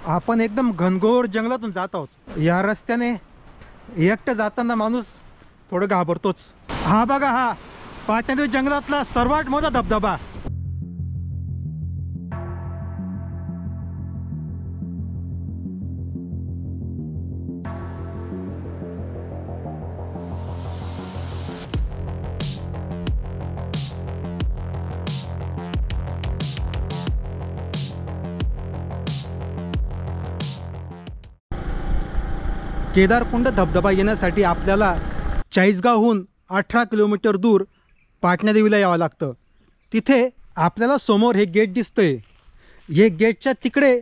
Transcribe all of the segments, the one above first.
आपण एकदम घनघोर जंगलातून जात आहोत। या रस्त्याने एकटं जाताना माणूस थोडं घाबरतोच। हा बघा, हा पाटणदेवी जंगलातला सर्वात मोठा धबधबा। केदारकुंड धबधबा येण्यासाठी आपल्याला चाळीसगावहून 18 किलोमीटर दूर पाटण्यादेवीला यावं लागतं। तिथे आपल्याला समोर हे गेट दिसतंय। हे गेटच्या तिकडे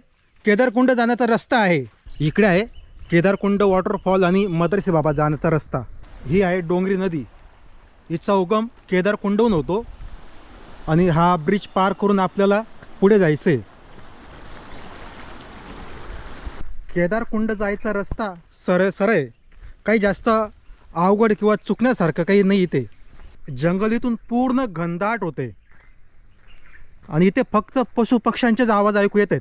केदारकुंड जाण्याचा रस्ता आहे। इकडे आहे केदारकुंड वॉटरफॉल आणि मदरसे बाबा जाण्याचा रस्ता। ही आहे डोंगरी नदी, हिचा उगम केदारकुंडहून होतो आणि हा ब्रिज पार करून आपल्याला पुढे जायचं आहे। केदारकुंड जायचा रस्ता सरळ सरळ, काही जास्त अवघड किंवा चुकण्यासारखं काही नाही। इथे जंगल इथून पूर्ण घनदाट होते आणि इथे फक्त पशुपक्ष्यांचेच आवाज ऐकू येतात।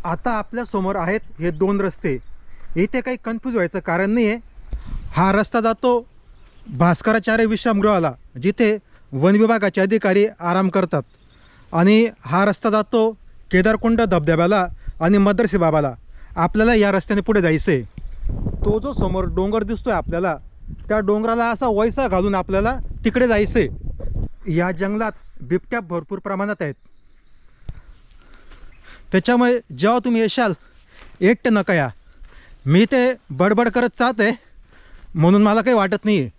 आता आपल्या समोर आहेत हे दोन रस्ते। इथे काही कन्फ्यूज व्हायचं कारण नाही आहे। हा रस्ता जातो भास्कराचार्य विश्रामगृहाला, जिथे वन विभागाचे अधिकारी आराम करतात, आणि हा रस्ता जातो केदारकुंड धबधब्याला आणि मदरसे बाबाला। आपल्याला या रस्त्याने पुढे जायचं आहे। तो जो समोर डोंगर दिसतोय आपल्याला, त्या डोंगराला असा वैसा घालून आपल्याला तिकडे जायचं आहे। या जंगलात बिबट्या भरपूर प्रमाणात आहेत, त्याच्यामुळे जेव्हा तुम्ही येशाल एकटे नका या। मी ते बडबड करत जात आहे म्हणून मला काही वाटत नाही आहे,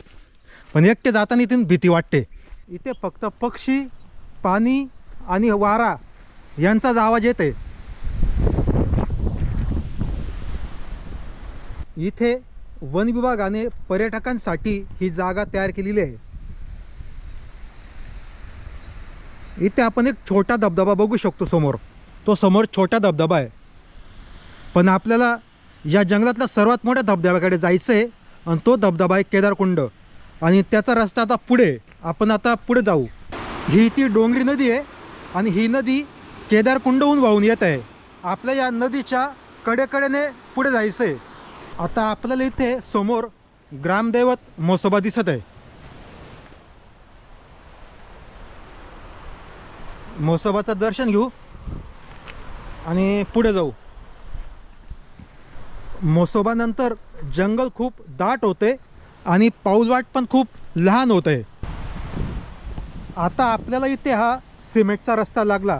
पण एकटे जाताना इथून भीती वाटते। इथे फक्त पक्षी, पाणी आणि वारा यांचाच आवाज येते। इथे वन विभागाने पर्यटकांसाठी ही जागा तयार केलेली आहे। इथे आपण एक छोटा धबधबा बघू शकतो समोर, तो समोर छोटा धबधबा आहे। पण आपल्याला या जंगलातल्या सर्वात मोठ्या धबधब्याकडे जायचं आहे, आणि तो धबधबा आहे केदारकुंड, आणि त्याचा रस्ता आता पुढे। आपण आता पुढे जाऊ। ही ती डोंगरी नदी आहे आणि ही नदी केदारकुंडहून वाहून येत आहे। आपल्या या नदीच्या कडेकडेने पुढे जायचं आहे। आता आपल्याला इथे समोर ग्रामदैवत म्हसोबा दिसत आहे। म्हसोबाचं दर्शन घेऊ आणि पुढे जाऊ। म्हसोबानंतर जंगल खूप दाट होते आणि पाऊलवाट पण खूप लहान होते। आता आपल्याला इथे हा सिमेंटचा रस्ता लागला।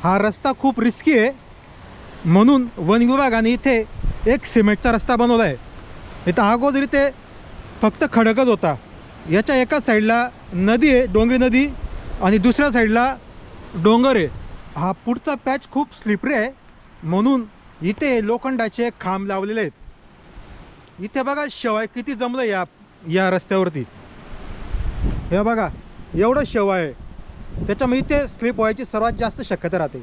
हा रस्ता खूप रिस्की आहे, म्हणून वन विभागाने इथे एक सिमेंटचा रस्ता बनवला आहे। इथं अगोदर इथे फक्त खडकच होता। याच्या एका साईडला नदी आहे, डोंगरी नदी, आणि दुसऱ्या साईडला डोंगर आहे। हा पुढचा पॅच खूप स्लिपरी आहे, म्हणून इथे लोखंडाचे खांब लावलेले आहेत। इथे बघा शेवाळ किती जमलं या रस्त्यावरती। हे बघा एवढं शेवाळ आहे, त्याच्यामुळे इथे स्लिप व्हायची सर्वात जास्त शक्यता राहते।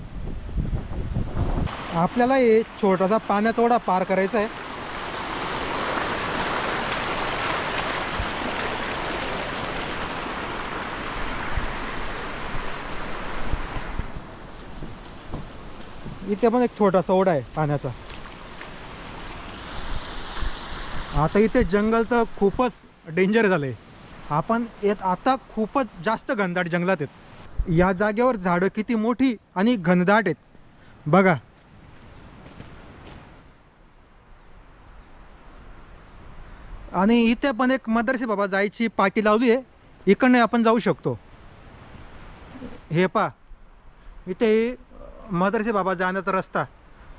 आपल्याला हे छोटासा पाण्याचा ओढा पार करायचा आहे। इथे पण एक छोटासा ओढा आहे पाण्याचा। आता इथे जंगल तर खूपच डेंजर झालंय। आपण आता खूपच जास्त घनदाट जंगलात आहेत। या जागेवर झाडं किती मोठी आणि घनदाट आहेत बघा। आणि इथे पण एक मदरसे बाबा जायची पाटी लावली आहे, इकडने आपण जाऊ शकतो। हे पा, इथे मदरसे बाबा जाण्याचा रस्ता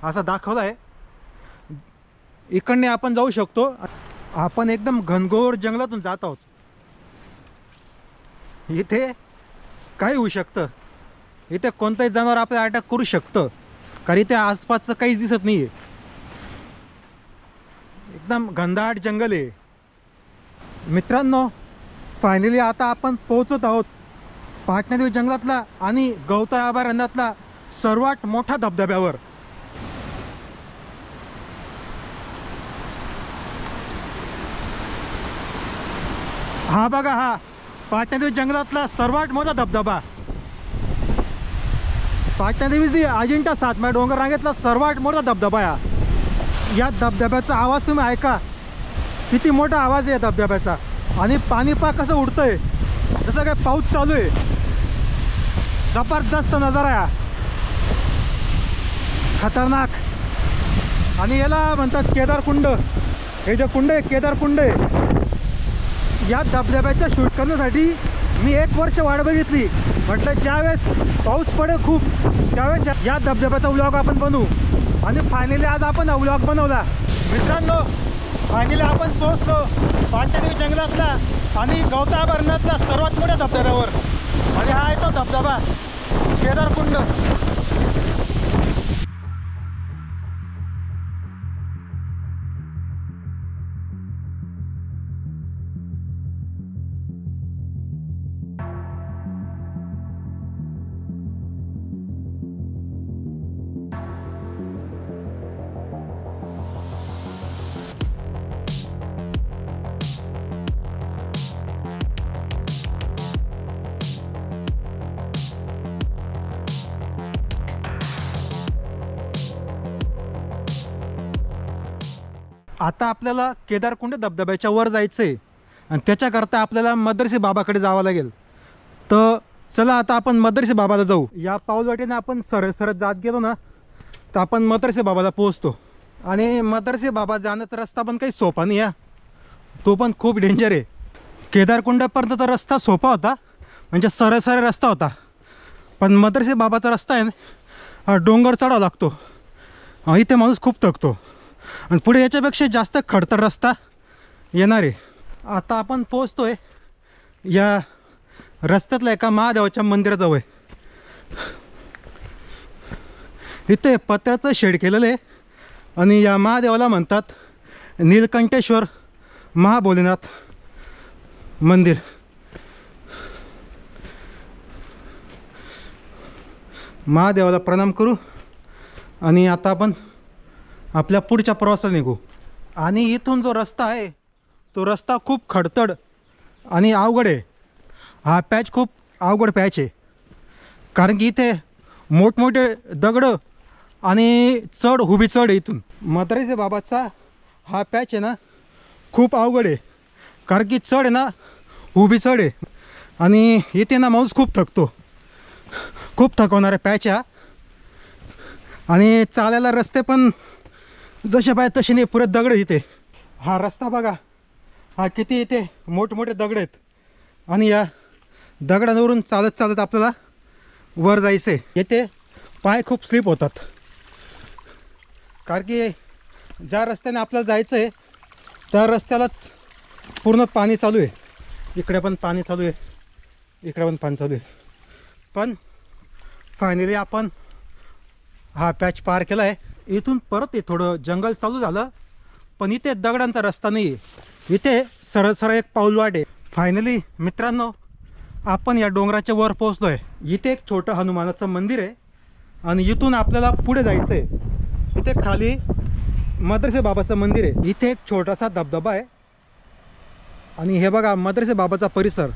असा दाखवला आहे, इकडने आपण जाऊ शकतो। आपण एकदम घनघोर जंगलातून जात आहोत। इथे काय होऊ शकतं, इथे कोणतंही जनावर आपल्याला अटॅक करू शकतं, कारण इथे आसपासचं काहीच दिसत नाही आहे। एकदम घनदाट जंगल आहे मित्रांनो। फायनली आता आपण पोहोचत आहोत पाटण्यादेवी जंगलातला आणि गवताळ अभयारण्यातला सर्वात मोठा धबधब्यावर। हा बघा, हा पाटणादेवी जंगलातला सर्वात मोठा धबधबा. पाटणादेवी अजिंठा सातमाळ डोंगर रांगेतला सर्वात मोठा धबधबा आहे. या धबधब्याचा आवाज तुम्ही ऐका, किती मोठा आवाज आहे या धबधब्याचा. आणि पाणी पा कसं उडतंय, जसं काय पाऊस चालू आहे. जबरदस्त नजारा आहे, खतरनाक. आणि याला म्हणतात केदारकुंड. हे जे कुंड आहे केदारकुंड आहे. या धबधब्याच्या शूट करण्यासाठी मी 1 वर्ष वाट बघितली. म्हटलं ज्यावेळेस पाऊस पडेल खूप त्यावेळेस या धबधब्याचा व्लॉग आपण बनवू. आणि फायनली आज आपण हा व्लॉग बनवला. मित्रांनो, फायनली आपण पोहोचलो पाटणादेवी जंगलातला आणि गौताभरणातला सर्वात मोठ्या धबधब्यावर. आणि हा आहे तो धबधबा केदारकुंड. आता आपल्याला केदारकुंड धबधब्याच्या वर जायचं आहे आणि त्याच्याकरता आपल्याला मदरसी बाबाकडे जावं लागेल. तर चला आता आपण मदरसी बाबाला जाऊ. या पाऊलवाटेने आपण सरळ सरळ जात गेलो ना तर आपण मदरसी बाबाला पोहोचतो. आणि मदरसी बाबा जाण्याचा रस्ता पण काही सोपा नाही आहे, तो पण खूप डेंजर आहे. केदारकुंडापर्यंत तर रस्ता सोपा होता, म्हणजे सरळ सरळ रस्ता होता. पण मदरसी बाबाचा रस्ता आहे ना, डोंगर चढावा लागतो. इथे माणूस खूप थकतो आणि पुढे याच्यापेक्षा जास्त खडतर रस्ता येणार आहे. आता आपण पोहोचतो आहे या रस्त्यातल्या एका महादेवाच्या मंदिराजवळ. इथे पत्र्याचं शेड केलेलं आहे आणि या महादेवाला म्हणतात नीलकंठेश्वर महाभोलेनाथ मंदिर. महादेवाला प्रणाम करू आणि आता आपण आपल्या पुढच्या प्रवासाला निघू. आणि इथून जो रस्ता आहे तो रस्ता खूप खडतड आणि अवघड आहे. हा पॅच खूप अवघड पॅच आहे, कारण की इथे मोठमोठे दगडं आणि चढ उभी चढ आहे. इथून मदरसी बाबाचा हा पॅच आहे ना खूप अवघड आहे, कारण की चढ आहे ना उभी चढ आहे. आणि इथे ना माणूस खूप थकतो, खूप थकवणारा पॅच आहे. आणि चालायला रस्ते पण जसे पाहिजे तसे नाही, पुरे दगड इथे. हा रस्ता बघा, हा किती इथे मोठमोठे दगड आहेत. आणि या दगडांवरून चालत चालत आपल्याला वर जायचं आहे. येथे पाय खूप स्लिप होतात, कारण की ज्या रस्त्याने आपल्याला जायचं आहे त्या रस्त्यालाच पूर्ण पाणी चालू आहे. इकडे पण पाणी चालू आहे, इकडे पण पाणी चालू आहे. पण फायनली आपण हा पॅच पार केला आहे. इथून परत थोडं जंगल चालू झालं, पण इथे दगडांचा रस्ता नाही आहे. इथे सरळ सरळ एक पाऊलवाट आहे. फायनली मित्रांनो, आपण या डोंगराच्या वर पोहोचलो आहे. इथे एक छोटं हनुमानाचं मंदिर आहे आणि इथून आपल्याला पुढे जायचं आहे. इथे खाली मदरसी बाबाचं मंदिर आहे. इथे एक छोटासा धबधबा आहे. आणि हे बघा मदरसी बाबाचा परिसर.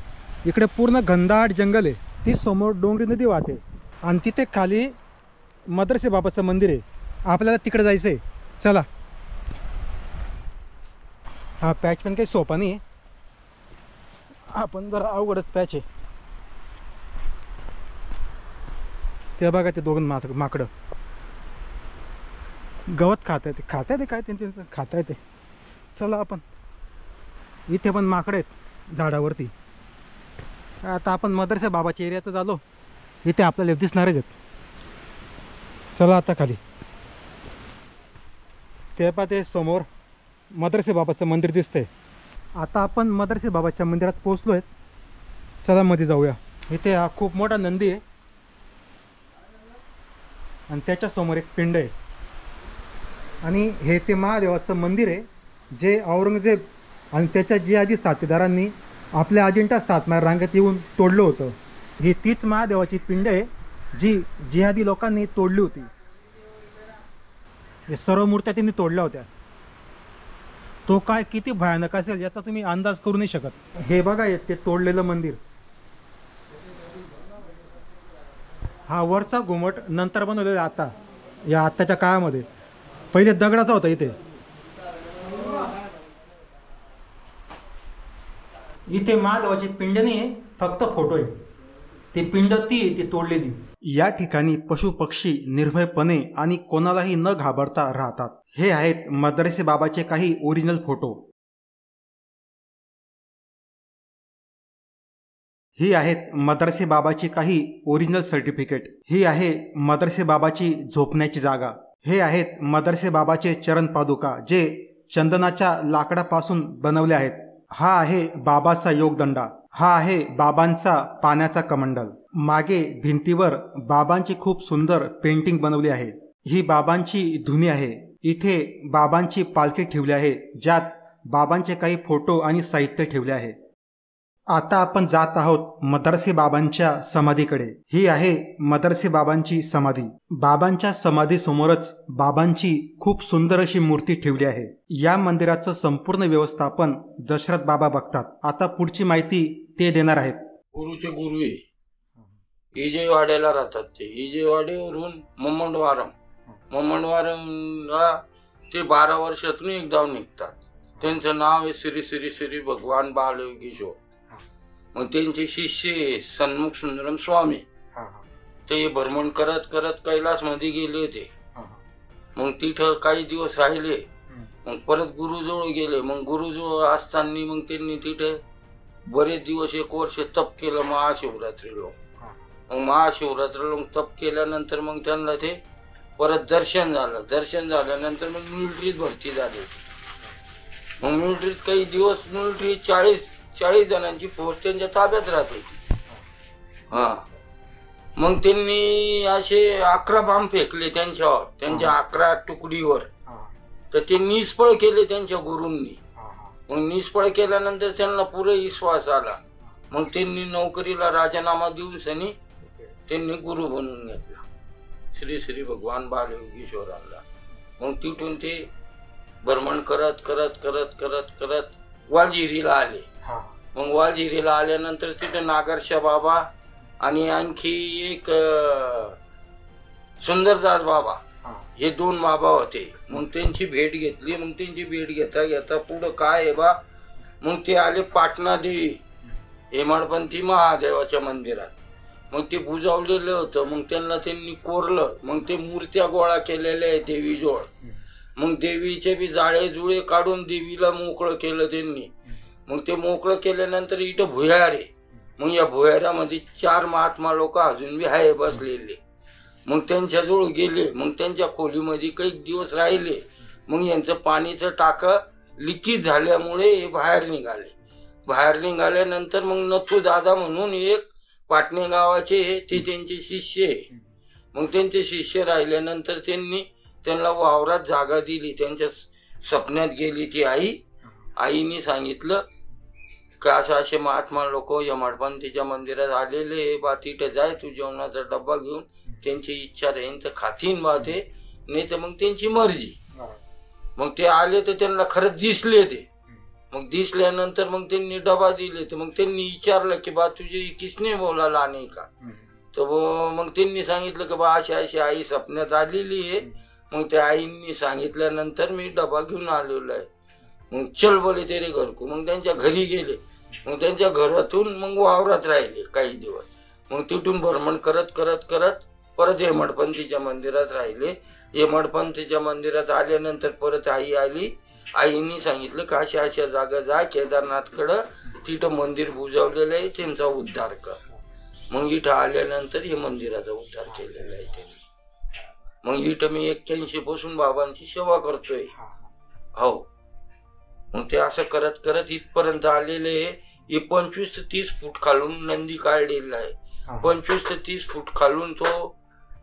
इकडे पूर्ण घनदाट जंगल आहे. ती समोर डोंगरी नदी वाहते आणि तिथे खाली मदरसी बाबाचं मंदिर आहे. आपल्याला तिकडे जायचं आहे. चला. हा पॅच पण काही सोपा नाही आहे, आपण जरा अवघडच पॅच आहे. ते बघा ते दोघं माकडं गवत खात आहे. ते काय त्यांचं खाता येते. चला आपण, इथे पण माकडं आहेत झाडावरती. आता आपण मदरसा बाबाच्या एरियातच आलो, इथे आपल्याला दिसणारच आहेत. चला आता खाली. ते पहा ते समोर मदरसा बाबाचं मंदिर दिसतंय. आता आपण मदरसा बाबाच्या मंदिरात पोहोचलो आहेत. चला मध्ये जाऊया. इथे हा खूप मोठा नंदी आहे आणि त्याच्यासमोर एक पिंड आहे. आणि हे ते महादेवाचं मंदिर आहे जे औरंगजेब आणि त्याच्या जिहादी साथीदारांनी आपल्या अजिंठा सातमाळ रांगेत येऊन तोडलं होतं. ही तीच महादेवाची पिंड आहे जी जिहादी लोकांनी तोडली होती. हे सर्व मूर्त्या त्यांनी तोडल्या होत्या. तो काय किती भयानक असेल याचा तुम्ही अंदाज करू नाही शकत। हे बघा ते तोडलेलं मंदिर, हा वरचा घुमट नंतर बनवलेला, आता या आत्ताच्या काळामध्ये, पहिले दगडाचा होता इथे। इथे महादेवाची पिंड नाही आहे, फक्त फोटो आहे। ती पिंड ती तोडलेली। या ठिकाणी पशु पक्षी निर्भयपणे आणि कोणालाही न घाबरता राहतात। हे आहेत मद्रासी बाबाचे काही ओरिजिनल फोटो। ही आहेत मद्रासी बाबाची काही ओरिजिनल सर्टिफिकेट। ही आहे मद्रासी बाबाची झोपण्याची जागा। हे आहेत मद्रासी बाबाचे चरण पादुका, जे चंदनाच्या लाकडापासून बनवले आहेत। हा आहे बाबाचा योगदंडा। हा आहे बाबांचा पाण्याचा कमंडल। मागे भिंतीवर बाबांची खूप सुंदर पेंटिंग बनवली आहे। ही बाबांची धुनी आहे। इथे बाबांची पालखी ठेवली आहे, ज्यात बाबांचे काही फोटो आणि साहित्य ठेवले आहे। आता आपण जात आहोत मद्रासी बाबांच्या समाधीकडे। ही आहे मद्रासी बाबांची समाधी। बाबांच्या समाधीसमोरच बाबांची खूप सुंदर अशी मूर्ती ठेवली आहे। या मंदिराचं संपूर्ण व्यवस्थापन दशरथ बाबा बघतात। आता पुढची माहिती ते देणार आहेत। गुरुचे गुरुवे इजेवाड्याला राहतात। ते इजेवाड्यावरून मम्मंडवारमला ते 12 वर्षातून एकदा निघतात। त्यांचं नाव आहे श्री श्री श्री भगवान बालयोगीश्वर। मग त्यांचे शिष्य सन्मुख सुंदरम स्वामी, ते भ्रमण करत करत कैलास मध्ये गेले होते। मग तिथं काही दिवस राहिले, मग परत गुरुजवळ गेले। मग गुरुजवळ असताना मग त्यांनी तिथे बरेच दिवस 1 वर्ष तप केलं महाशिवरात्रीला। मग महाशिवरात्रीला तप केल्यानंतर मग त्यांना ते परत दर्शन झालं। दर्शन झाल्यानंतर मग मिलिटरीत भरती झाली। मग मिलिटरीत काही दिवस मिलिटरी 40 जणांची फोर्स त्यांच्या ताब्यात राहत होती। मग त्यांनी असे 11 बॉम्ब फेकले त्यांच्यावर, त्यांच्या 11 तुकडीवर। तर ते निष्फळ केले त्यांच्या गुरूंनी। मग निष्फळ केल्यानंतर त्यांना पुरे विश्वास आला। मग त्यांनी नोकरीला राजीनामा देऊन सनी त्यांनी गुरु बनवून घेतला, श्री श्री भगवान बालयोगीश्वरांना। मग तिथून ते भ्रमण करत करत करत करत करत वालजिरीला आले। मग वालजिरीला आल्यानंतर तिथे नागरशा बाबा आणि आणखी एक सुंदरदास बाबा, हे 2 बाबा होते। मग त्यांची भेट घेतली। मग त्यांची भेट घेता घेता पुढं काय आहे बा, मग ते आले पाटणा देवी हेमाडपंथी महादेवाच्या मंदिरात। मग ते बुजावलेलं होतं। मग त्यांनी कोरलं। मग ते मूर्त्या गोळा केलेल्या आहे देवीजवळ। मग देवीचे बी जाळे जुळे काढून देवीला मोकळं केलं त्यांनी। मग ते मोकळं केल्यानंतर इथं भुयार आहे। मग या भुयारामध्ये 4 महात्मा लोक अजून बी आहे बसलेले। मग त्यांच्याजवळ गेले। मग त्यांच्या खोलीमध्ये काही दिवस राहिले। मग यांचं पाणीचं टाकं लिकीज झाल्यामुळे हे बाहेर निघाले। बाहेर निघाल्यानंतर मग नथू दादा म्हणून एक पाटणे गावाचे ते त्यांचे शिष्य आहे। मग त्यांचे शिष्य राहिल्यानंतर त्यांना वावरात जागा दिली। त्यांच्या स्वप्नात गेली ती आईने सांगितलं का असे महात्मा लोक यमडपंथीच्या मंदिरात आलेले बा, तिथे जाय तू जेवणाचा डब्बा घेऊन, त्यांची इच्छा राहीन तर खातीन बा ते, नाही तर मग त्यांची मर्जी। मग ते आले तर त्यांना खरंच दिसले ते। मग दिसल्यानंतर मग त्यांनी डबा दिले। तर मग त्यांनी विचारलं की बा तुझे किसने बोला लाने का? तर मग त्यांनी सांगितलं की बा अशी आई स्वप्नात आलेली आहे। मग त्या आईंनी सांगितल्यानंतर मी डबा घेऊन आलेलो आहे। मग चल बोले तेरे घर को। मग त्यांच्या घरी गेले। मग त्यांच्या घरातून मग वावरात राहिले काही दिवस। मग तिथून भ्रमण करत करत करत परत हेमाडपंथीच्या मंदिरात राहिले। हेमाडपंथीच्या मंदिरात आल्यानंतर परत आई आली। आईने सांगितलं का अशा जागा जा केदारनाथकडं, तिथं मंदिर बुजावलेलं आहे, त्यांचा उद्धार कर। मग इथं आल्यानंतर हे मंदिराचा उद्धार केलेला आहे त्यांनी। मग इथं मी 81 पासून बाबांची सेवा करतोय। हो, मग ते असं करत करत इथपर्यंत आलेले आहे। हे 25 ते 30 फूट खालून नंदी काढलेला आहे। 25 ते 30 फूट खालून तो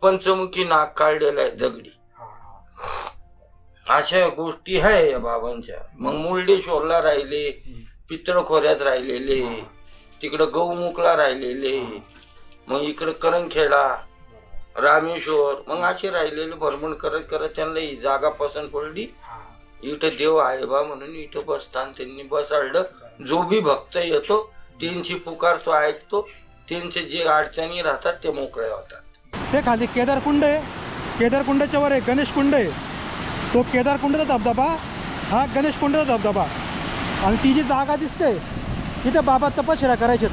पंचमुखी नाग काढलेला आहे दगडी। अशा गोष्टी आहे या बाबांच्या। मग मुर्डेश्वरला राहिले, पितळखोऱ्यात राहिलेले, तिकडं गौमुखला राहिलेले, मग इकडं करंगखेडा, रामेश्वर, मग असे राहिलेले भ्रमण करत करत त्यांना ही जागा पसंत पडली। इथं देव आहे बा म्हणून इथं बसताना त्यांनी बसाडलं. जो बी भक्त येतो त्यांची पुकार तो ऐकतो, त्यांचे जे अडचणी राहतात ते मोकळे होतात. ते खाली केदारकुंड आहे, केदारकुंडाच्या वर एक गणेश कुंड आहे. तो केदारकुंडाचा धबधबा, हा गणेश कुंडाचा धबधबा. आणि ती जी जागा दिसते तिथे बाबा तपश्चर्या करायचे.